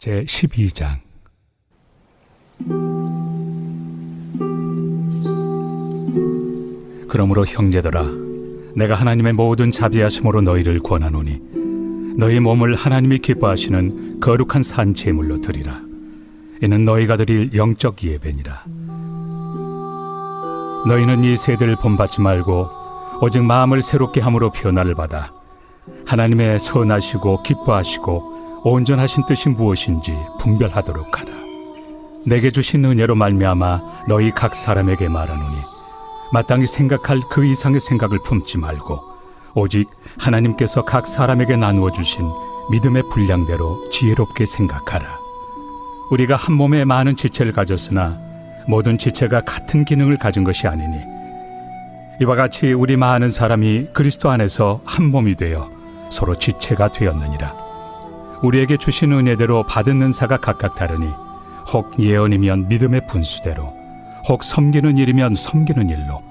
제12장. 그러므로 형제들아, 내가 하나님의 모든 자비하심으로 너희를 권하노니 너희 몸을 하나님이 기뻐하시는 거룩한 산 제물로 드리라. 이는 너희가 드릴 영적 예배니라. 너희는 이 세대를 본받지 말고 오직 마음을 새롭게 함으로 변화를 받아 하나님의 선하시고 기뻐하시고 온전하신 뜻이 무엇인지 분별하도록 하라. 내게 주신 은혜로 말미암아 너희 각 사람에게 말하노니 마땅히 생각할 그 이상의 생각을 품지 말고 오직 하나님께서 각 사람에게 나누어 주신 믿음의 분량대로 지혜롭게 생각하라. 우리가 한 몸에 많은 지체를 가졌으나 모든 지체가 같은 기능을 가진 것이 아니니 이와 같이 우리 많은 사람이 그리스도 안에서 한 몸이 되어 서로 지체가 되었느니라. 우리에게 주신 은혜대로 받은 은사가 각각 다르니 혹 예언이면 믿음의 분수대로, 혹 섬기는 일이면 섬기는 일로,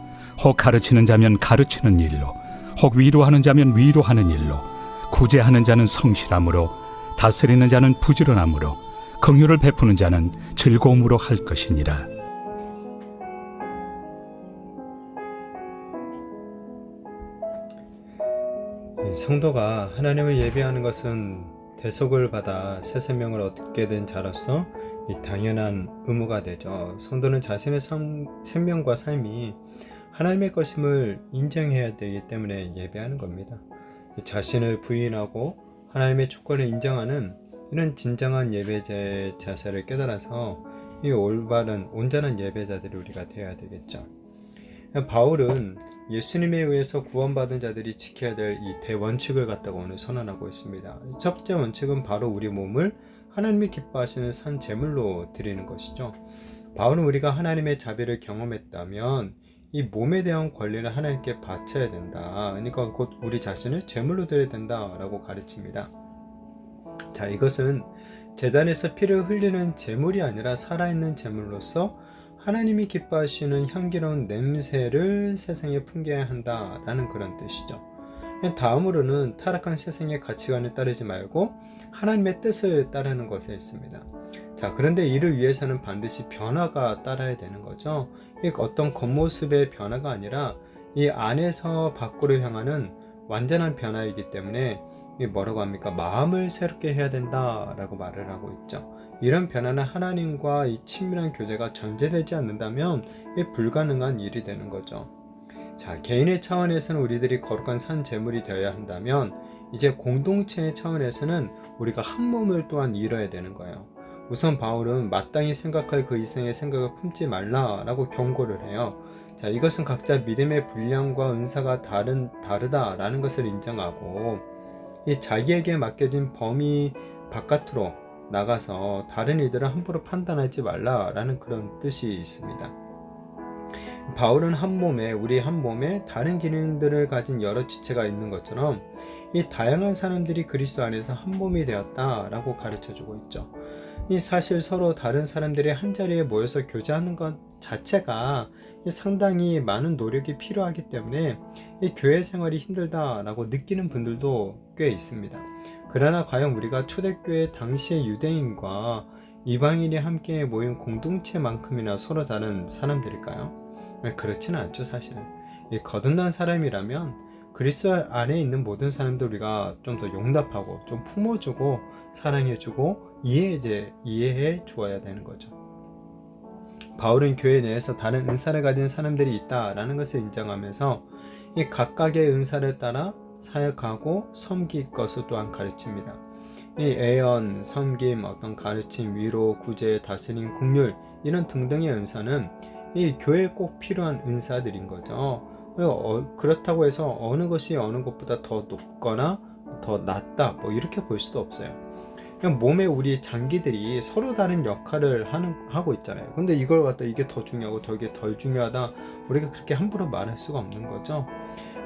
혹 가르치는 자면 가르치는 일로, 혹 위로하는 자면 위로하는 일로, 구제하는 자는 성실함으로, 다스리는 자는 부지런함으로, 긍휼을 베푸는 자는 즐거움으로 할 것이니라. 성도가 하나님을 예배하는 것은 대속을 받아 새 생명을 얻게 된 자로서 당연한 의무가 되죠. 성도는 자신의 생명과 삶이 하나님의 것임을 인정해야 되기 때문에 예배하는 겁니다. 자신을 부인하고 하나님의 주권을 인정하는 이런 진정한 예배자의 자세를 깨달아서 이 올바른 온전한 예배자들이 우리가 되어야 되겠죠. 바울은 예수님에 의해서 구원받은 자들이 지켜야 될 이 대원칙을 갖다가 오늘 선언하고 있습니다. 첫 번째 원칙은 바로 우리 몸을 하나님이 기뻐하시는 산 제물로 드리는 것이죠. 바울은 우리가 하나님의 자비를 경험했다면 이 몸에 대한 권리는 하나님께 바쳐야 된다. 그러니까 곧 우리 자신을 제물로 드려야 된다라고 가르칩니다. 자, 이것은 제단에서 피를 흘리는 제물이 아니라 살아있는 제물로서 하나님이 기뻐하시는 향기로운 냄새를 세상에 풍겨야 한다라는 그런 뜻이죠. 다음으로는 타락한 세상의 가치관에 따르지 말고 하나님의 뜻을 따르는 것에 있습니다. 자, 그런데 이를 위해서는 반드시 변화가 따라야 되는 거죠. 어떤 겉모습의 변화가 아니라 이 안에서 밖으로 향하는 완전한 변화이기 때문에 뭐라고 합니까? 마음을 새롭게 해야 된다라고 말을 하고 있죠. 이런 변화는 하나님과 이 친밀한 교제가 전제되지 않는다면 불가능한 일이 되는 거죠. 자, 개인의 차원에서는 우리들이 거룩한 산 제물이 되어야 한다면 이제 공동체의 차원에서는 우리가 한 몸을 또한 이뤄야 되는 거예요. 우선 바울은 마땅히 생각할 그 이상의 생각을 품지 말라라고 경고를 해요. 자, 이것은 각자 믿음의 분량과 은사가 다르다라는 것을 인정하고 이 자기에게 맡겨진 범위 바깥으로 나가서 다른 이들을 함부로 판단하지 말라라는 그런 뜻이 있습니다. 바울은 우리 한 몸에 다른 기능들을 가진 여러 지체가 있는 것처럼 이 다양한 사람들이 그리스도 안에서 한 몸이 되었다라고 가르쳐주고 있죠. 이 사실 서로 다른 사람들이 한 자리에 모여서 교제하는 것 자체가 상당히 많은 노력이 필요하기 때문에 이 교회 생활이 힘들다라고 느끼는 분들도 꽤 있습니다. 그러나 과연 우리가 초대교회 당시의 유대인과 이방인이 함께 모인 공동체만큼이나 서로 다른 사람들일까요? 그렇지는 않죠. 사실은 거듭난 사람이라면 그리스도 안에 있는 모든 사람들 우리가 좀 더 용납하고 좀 품어주고 사랑해주고 이해해 주어야 되는 거죠. 바울은 교회 내에서 다른 은사를 가진 사람들이 있다라는 것을 인정하면서 이 각각의 은사를 따라 사역하고 섬길 것을 또한 가르칩니다. 이 애언, 섬김, 어떤 가르침, 위로, 구제, 다스림, 긍휼 이런 등등의 은사는 이 교회에 꼭 필요한 은사들인 거죠. 그렇다고 해서 어느 것이 어느 것보다 더 높거나 더 낫다 이렇게 볼 수도 없어요. 그냥 몸에 우리 장기들이 서로 다른 역할을 하고 있잖아요. 근데 이걸 갖다 이게 더 중요하고 저게 덜 중요하다 우리가 그렇게 함부로 말할 수가 없는 거죠.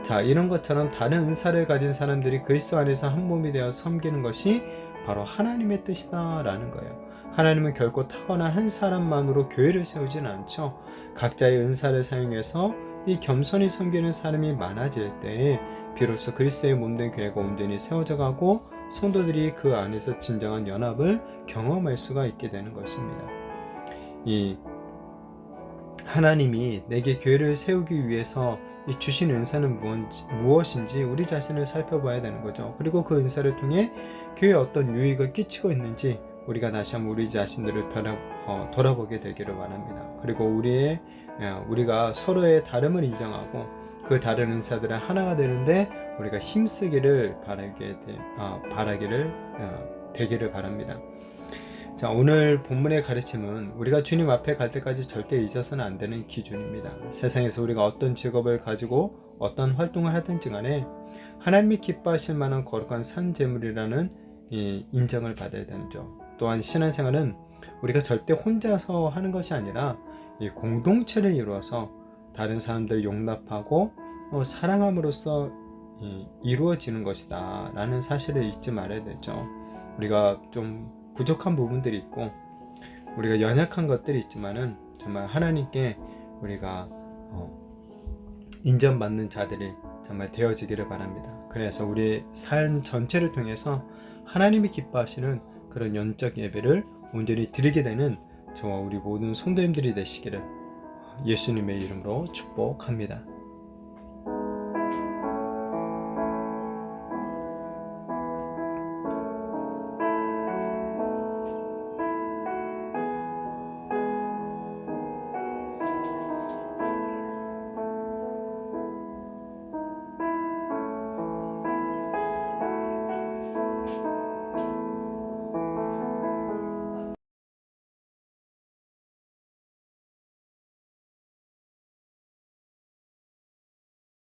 자, 이런 것처럼 다른 은사를 가진 사람들이 그리스도 안에서 한 몸이 되어 섬기는 것이 바로 하나님의 뜻이다 라는 거예요. 하나님은 결코 타고난 한 사람만으로 교회를 세우지는 않죠. 각자의 은사를 사용해서 이 겸손히 섬기는 사람이 많아질 때 비로소 그리스도의 몸된 교회가 온전히 세워져 가고 성도들이 그 안에서 진정한 연합을 경험할 수가 있게 되는 것입니다. 이 하나님이 내게 교회를 세우기 위해서 주신 은사는 무엇인지 우리 자신을 살펴봐야 되는 거죠. 그리고 그 은사를 통해 교회에 어떤 유익을 끼치고 있는지 우리가 다시 한번 우리 자신들을 돌아보게 되기를 바랍니다. 그리고 우리가 서로의 다름을 인정하고 그 다른 은사들은 하나가 되는데 우리가 힘쓰기를 되기를 바랍니다. 자, 오늘 본문의 가르침은 우리가 주님 앞에 갈 때까지 절대 잊어서는 안 되는 기준입니다. 세상에서 우리가 어떤 직업을 가지고 어떤 활동을 하든지 간에 하나님이 기뻐하실 만한 거룩한 산 제물이라는 인정을 받아야 되죠. 또한 신앙생활은 우리가 절대 혼자서 하는 것이 아니라 이 공동체를 이루어서 다른 사람들을 용납하고 사랑함으로써 이루어지는 것이다 라는 사실을 잊지 말아야 되죠. 우리가 좀 부족한 부분들이 있고 우리가 연약한 것들이 있지만은 정말 하나님께 우리가 인정받는 자들이 정말 되어지기를 바랍니다. 그래서 우리의 삶 전체를 통해서 하나님이 기뻐하시는 그런 영적 예배를 온전히 드리게 되는 저와 우리 모든 성도님들이 되시기를 예수님의 이름으로 축복합니다.